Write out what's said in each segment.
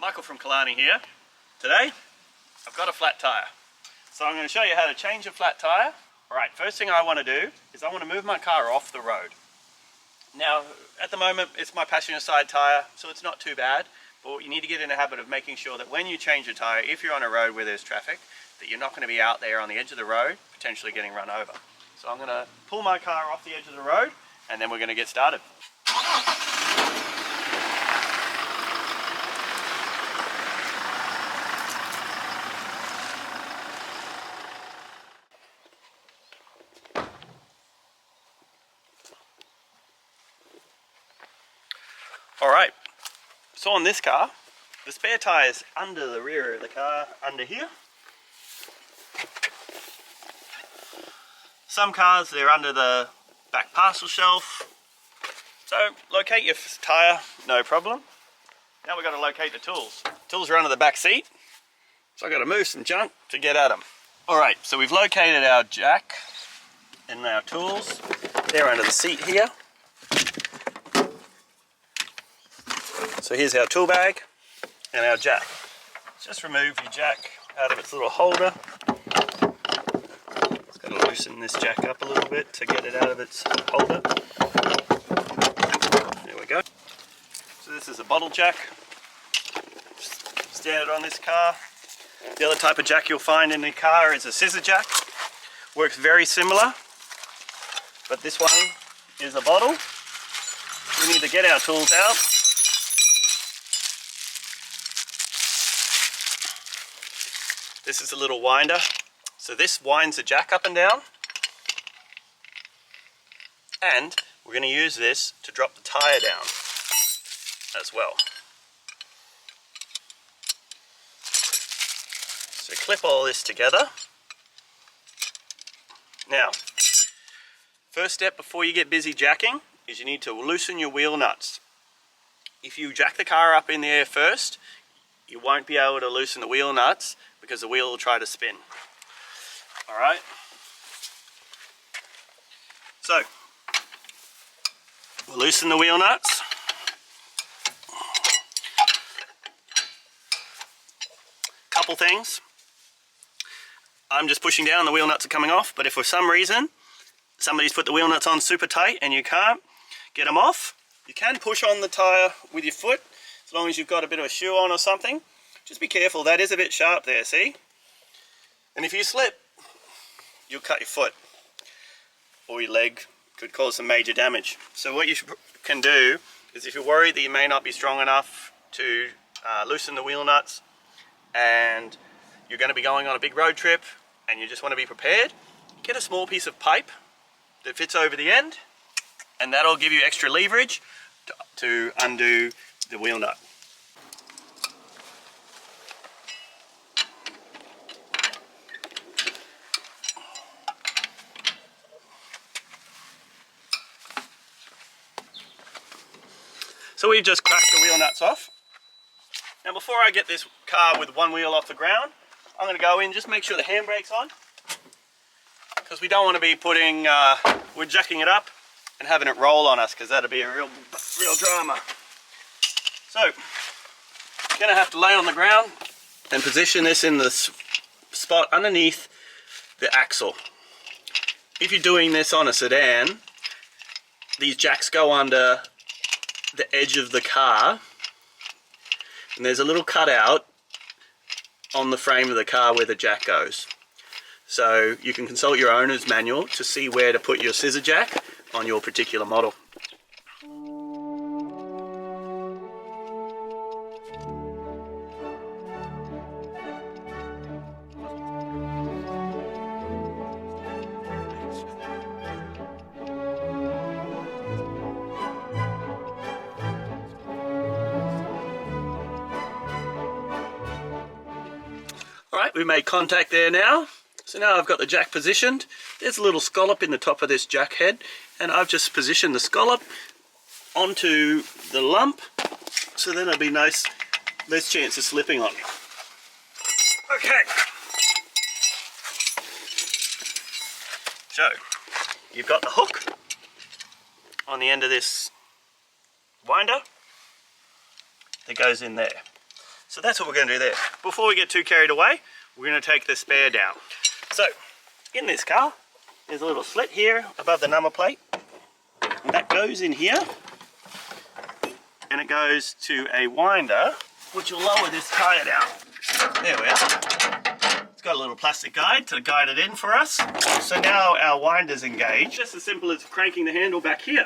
Michael from Killarney here. Today, I've got a flat tyre. So I'm going to show you how to change a flat tyre. Alright, first thing I want to do is I want to move my car off the road. Now, at the moment, it's my passenger side tyre, so it's not too bad. But you need to get in the habit of making sure that when you change a tyre, if you're on a road where there's traffic, that you're not going to be out there on the edge of the road, potentially getting run over. So I'm going to pull my car off the edge of the road, and then we're going to get started. Alright, so on this car, the spare tyre is under the rear of the car, under here. Some cars, they're under the back parcel shelf. So locate your tyre, no problem. Now we've got to locate the tools. Tools are under the back seat, so I've got to move some junk to get at them. Alright, so we've located our jack and our tools. They're under the seat here. So here's our tool bag and our jack. Just remove your jack out of its little holder. Just got to loosen this jack up a little bit to get it out of its holder. There we go. So this is a bottle jack, standard on this car. The other type of jack you'll find in the car is a scissor jack. Works very similar, but this one is a bottle. We need to get our tools out. This is a little winder. So this winds the jack up and down. And we're going to use this to drop the tyre down as well. So clip all this together. Now, first step before you get busy jacking is you need to loosen your wheel nuts. If you jack the car up in the air first, you won't be able to loosen the wheel nuts because the wheel will try to spin. Alright? So, we'll loosen the wheel nuts. Couple things. I'm just pushing down, the wheel nuts are coming off, but if for some reason somebody's put the wheel nuts on super tight and you can't get them off, you can push on the tyre with your foot, as long as you've got a bit of a shoe on or something. Just be careful, that is a bit sharp there, see? And if you slip, you'll cut your foot or your leg, could cause some major damage. So what you can do is, if you're worried that you may not be strong enough to loosen the wheel nuts and you're going to be going on a big road trip and you just want to be prepared, get a small piece of pipe that fits over the end, and that'll give you extra leverage to undo the wheel nut. So we've just cracked the wheel nuts off. Now before I get this car with one wheel off the ground, I'm going to go in, just make sure the handbrake's on, because we don't want to be putting, we're jacking it up and having it roll on us, because that'd be a real drama. So, you're going to have to lay on the ground and position this in the spot underneath the axle. If you're doing this on a sedan, these jacks go under the edge of the car, and there's a little cutout on the frame of the car where the jack goes. So you can consult your owner's manual to see where to put your scissor jack on your particular model. Alright, we made contact there now. So now I've got the jack positioned. There's a little scallop in the top of this jack head, and I've just positioned the scallop onto the lump, so then it'll be less chance of slipping on. Okay. So, you've got the hook on the end of this winder that goes in there. So that's what we're going to do there. Before we get too carried away, we're going to take the spare down. So in this car, there's a little slit here above the number plate. And that goes in here. And it goes to a winder, which will lower this tyre down. There we are. It's got a little plastic guide to guide it in for us. So now our winder's engaged. Just as simple as cranking the handle back here.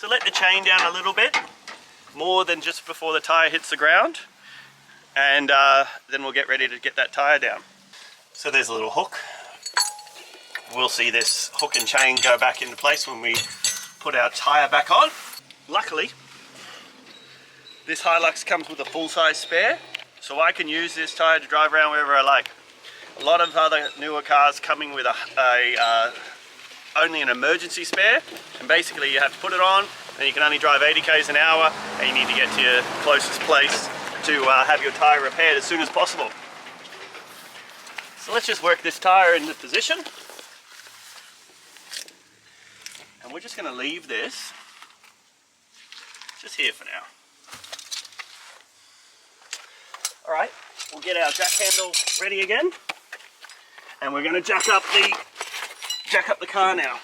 So let the chain down a little bit, more than just before the tyre hits the ground, and then we'll get ready to get that tyre down. So there's a little hook. We'll see this hook and chain go back into place when we put our tyre back on. Luckily, this Hilux comes with a full-size spare, so I can use this tyre to drive around wherever I like. A lot of other newer cars coming with only an emergency spare, and basically you have to put it on and you can only drive 80 k's an hour, and you need to get to your closest place to have your tyre repaired as soon as possible. So let's just work this tyre into position, and we're just going to leave this just here for now. Alright, we'll get our jack handle ready again, and we're going to jack up the car now.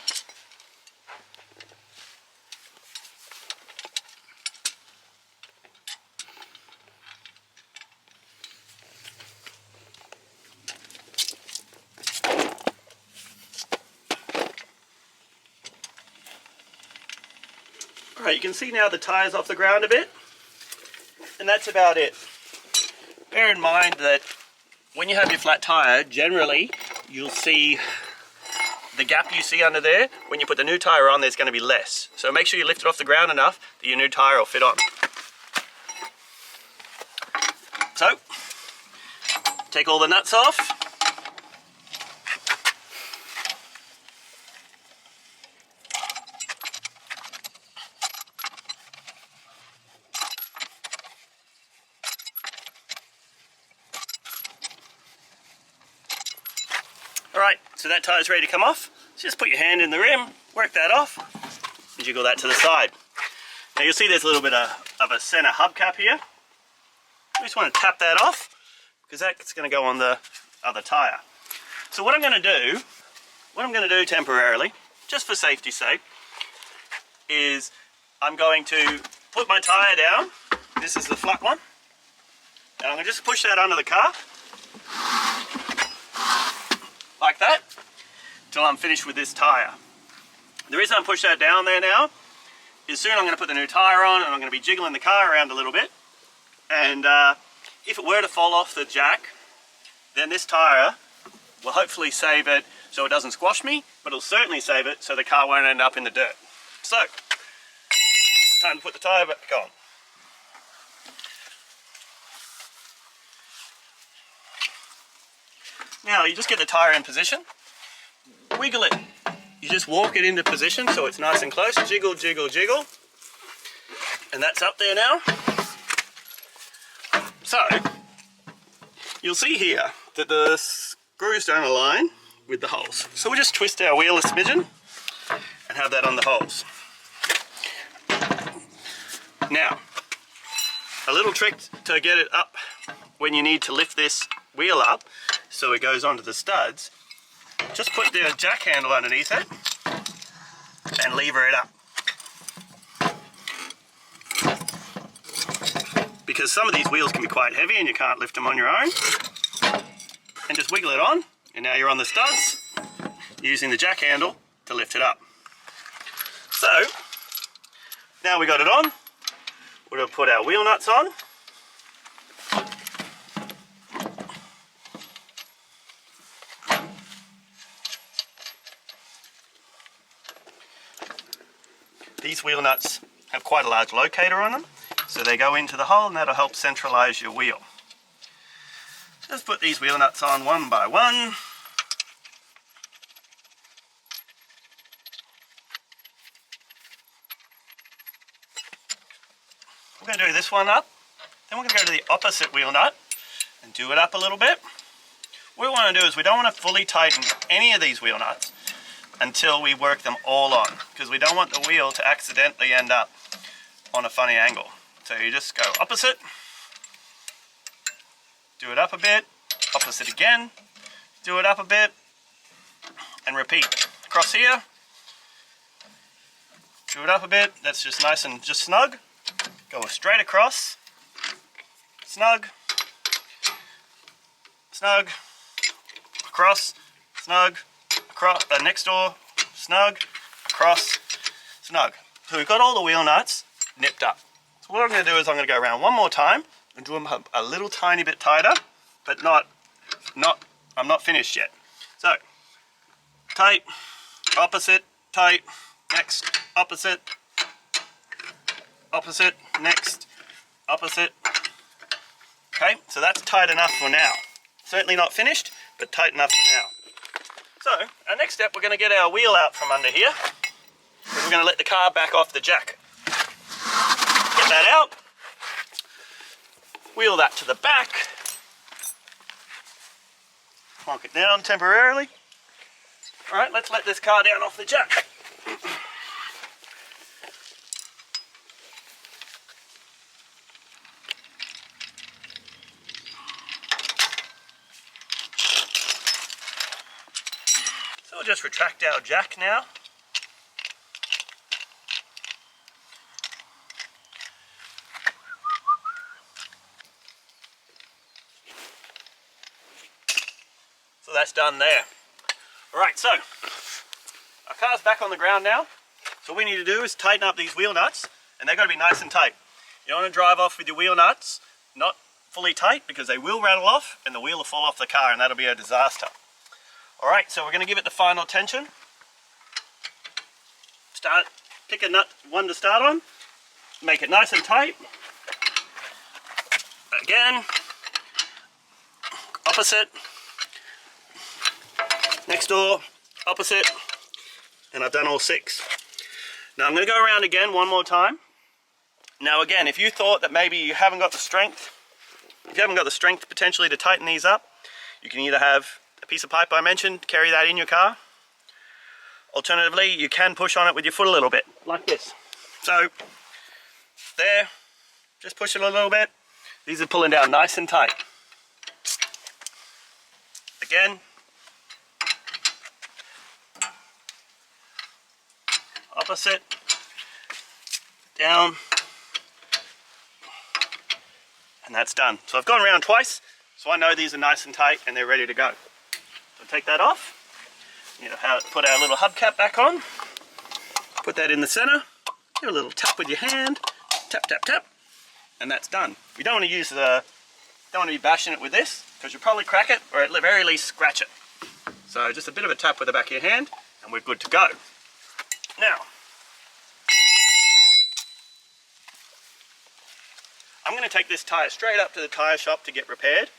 Alright, you can see now the tyre's off the ground a bit, and that's about it. Bear in mind that when you have your flat tyre, generally you'll see the gap you see under there. When you put the new tyre on, there's going to be less. So make sure you lift it off the ground enough that your new tyre will fit on. So, take all the nuts off. Alright, so that tyre's ready to come off. So just put your hand in the rim, work that off, and jiggle that to the side. Now you'll see there's a little bit of a center hubcap here. We just want to tap that off, because that's going to go on the other tyre. So what I'm going to do temporarily, just for safety's sake, is I'm going to put my tyre down. This is the flat one. And I'm going to just push that under the car, like that, till I'm finished with this tyre. The reason I'm pushing that down there now is soon I'm going to put the new tyre on, and I'm going to be jiggling the car around a little bit, and if it were to fall off the jack, then this tyre will hopefully save it so it doesn't squash me, but it'll certainly save it so the car won't end up in the dirt. So, time to put the tyre back on. Now you just get the tyre in position, wiggle it. You just walk it into position so it's nice and close. Jiggle, jiggle, jiggle. And that's up there now. So, you'll see here that the screws don't align with the holes. So we'll just twist our wheel a smidgen and have that on the holes. Now, a little trick to get it up when you need to lift this wheel up so it goes onto the studs, just put the jack handle underneath it and lever it up. Because some of these wheels can be quite heavy and you can't lift them on your own. And just wiggle it on, and now you're on the studs, using the jack handle to lift it up. So, now we got it on, we're going to put our wheel nuts on. These wheel nuts have quite a large locator on them, so they go into the hole and that'll help centralize your wheel. Just put these wheel nuts on one by one. we're going to do this one up. Then we're going to go to the opposite wheel nut and do it up a little bit. What we want to do is we don't want to fully tighten any of these wheel nuts until we work them all on, because we don't want the wheel to accidentally end up on a funny angle. So you just go opposite, do it up a bit, opposite again, do it up a bit, and repeat. Across here, do it up a bit, that's just nice and just snug. Go straight across, snug, snug, across, snug, across, next door, snug, across, snug. So we've got all the wheel nuts nipped up. So what I'm going to do is I'm going to go around one more time and do them a little tiny bit tighter, but I'm not finished yet. So, tight, opposite, tight, next, opposite, opposite, next, opposite. Okay, so that's tight enough for now. Certainly not finished, but tight enough for now. So, our next step, we're going to get our wheel out from under here. We're going to let the car back off the jack. Get that out. Wheel that to the back. Plonk it down temporarily. Alright, let's let this car down off the jack. So we'll just retract our jack now. So that's done there. Alright, so our car's back on the ground now. So what we need to do is tighten up these wheel nuts, and they've got to be nice and tight. You don't want to drive off with your wheel nuts not fully tight, because they will rattle off and the wheel will fall off the car, and that'll be a disaster. Alright, so we're going to give it the final tension. Pick a nut one to start on, make it nice and tight. Again, opposite, next door, opposite, and I've done all 6. Now I'm going to go around again one more time. Now again, if you thought that maybe you haven't got the strength, potentially to tighten these up, you can either have a piece of pipe I mentioned, carry that in your car. Alternatively, you can push on it with your foot a little bit, like this. So, there, just push it a little bit. These are pulling down nice and tight. Again. Opposite, down, and that's done. So I've gone around twice, so I know these are nice and tight and they're ready to go. So take that off, you know how to put our little hubcap back on, put that in the center, give a little tap with your hand, tap, tap, tap, and that's done. You don't want to be bashing it with this, because you'll probably crack it, or at the very least scratch it. So just a bit of a tap with the back of your hand, and we're good to go. Now, I'm going to take this tyre straight up to the tyre shop to get repaired.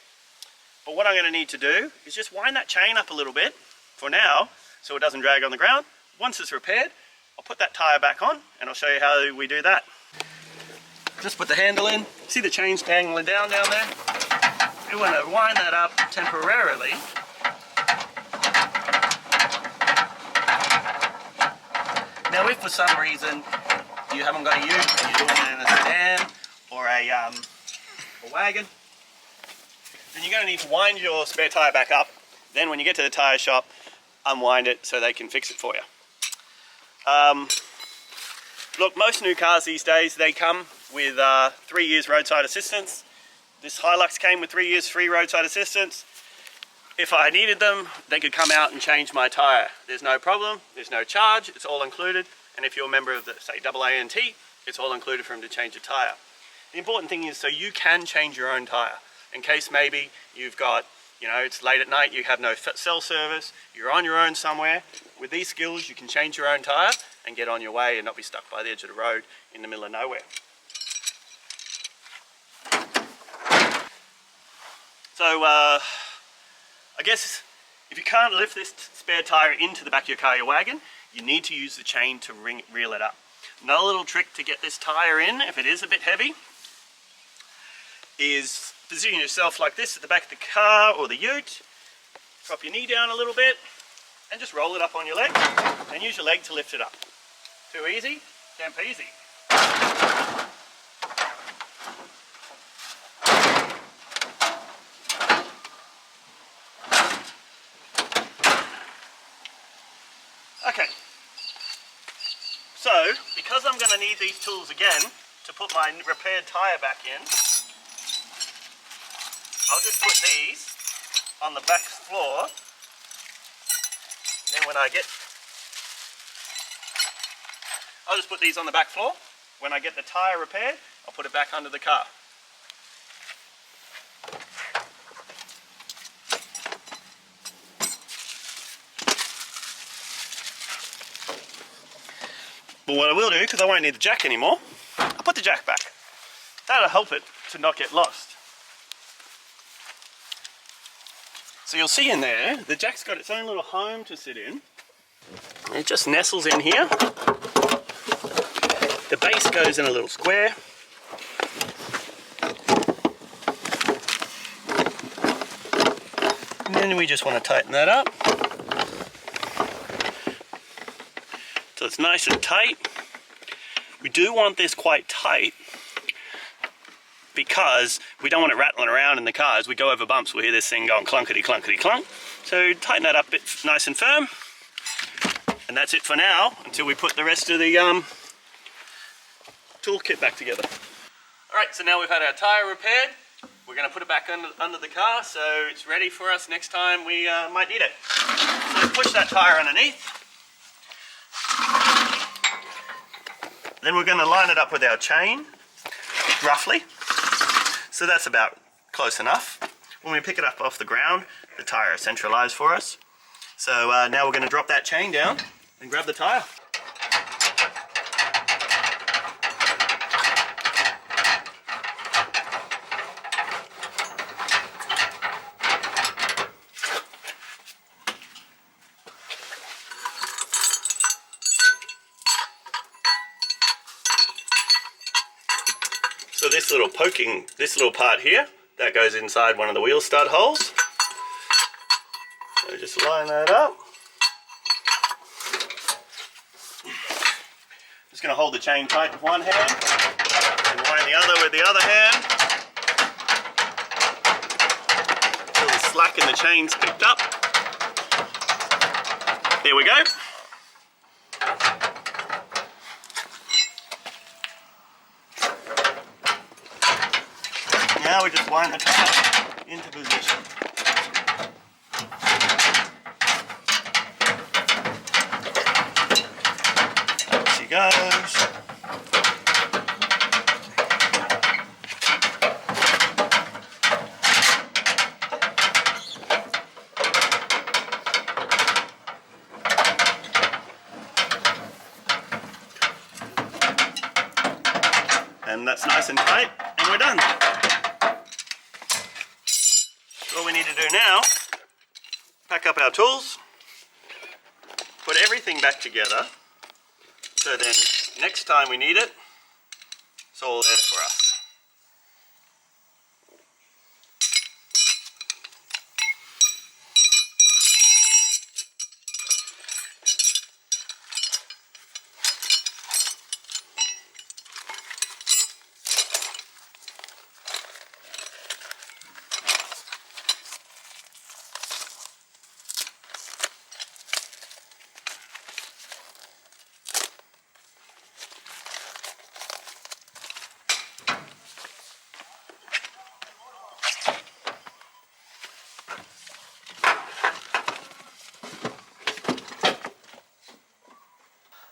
But what I'm going to need to do is just wind that chain up a little bit for now, so it doesn't drag on the ground. Once it's repaired, I'll put that tyre back on, and I'll show you how we do that. Just put the handle in. See the chains dangling down there? We want to wind that up temporarily. Now if for some reason you haven't got a ute and you're doing it in a sedan or a wagon, then you're going to need to wind your spare tyre back up. Then when you get to the tyre shop, unwind it so they can fix it for you. Look, most new cars these days, they come with 3 years roadside assistance. This Hilux came with 3 years free roadside assistance. If I needed them, they could come out and change my tyre. There's no problem, there's no charge, it's all included. And if you're a member of the, say, AANT, it's all included for them to change a tyre. The important thing is so you can change your own tyre. In case maybe you've got, you know, it's late at night, you have no cell service, you're on your own somewhere. With these skills, you can change your own tyre and get on your way and not be stuck by the edge of the road in the middle of nowhere. So, I guess if you can't lift this spare tyre into the back of your car, your wagon, you need to use the chain to reel it up. Another little trick to get this tyre in, if it is a bit heavy, is position yourself like this at the back of the car or the ute. Drop your knee down a little bit and just roll it up on your leg and use your leg to lift it up. Too easy? Damn easy. Okay, so because I'm going to need these tools again to put my repaired tyre back in, I'll just put these on the back floor. Then when I'll just put these on the back floor. When I get the tyre repaired, I'll put it back under the car. But what I will do, because I won't need the jack anymore, I'll put the jack back. That'll help it to not get lost. So you'll see in there, the jack's got its own little home to sit in. It just nestles in here. The base goes in a little square. And then we just want to tighten that up. So it's nice and tight. We do want this quite tight because we don't want it rattling around in the car. As we go over bumps, we'll hear this thing going clunkety clunkety clunk. So tighten that up a bit nice and firm. And that's it for now until we put the rest of the toolkit back together. Alright, so now we've had our tyre repaired. We're going to put it back under the car so it's ready for us next time we might need it. So let's push that tyre underneath. Then we're going to line it up with our chain, roughly. So that's about close enough. When we pick it up off the ground, the tyre is centralised for us. So now we're going to drop that chain down and grab the tyre. So this little part here, that goes inside one of the wheel stud holes. So just line that up. Just going to hold the chain tight with one hand and line the other with the other hand. Until the slack in the chain's picked up. There we go. Now we just wind the tyre into position. There she goes. And that's nice and tight, and we're done. All we need to do now, pack up our tools, put everything back together, so then next time we need it, it's all there for us.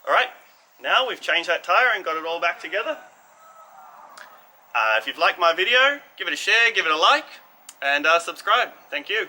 Alright, now we've changed that tyre and got it all back together. If you've liked my video, give it a share, give it a like, and subscribe. Thank you.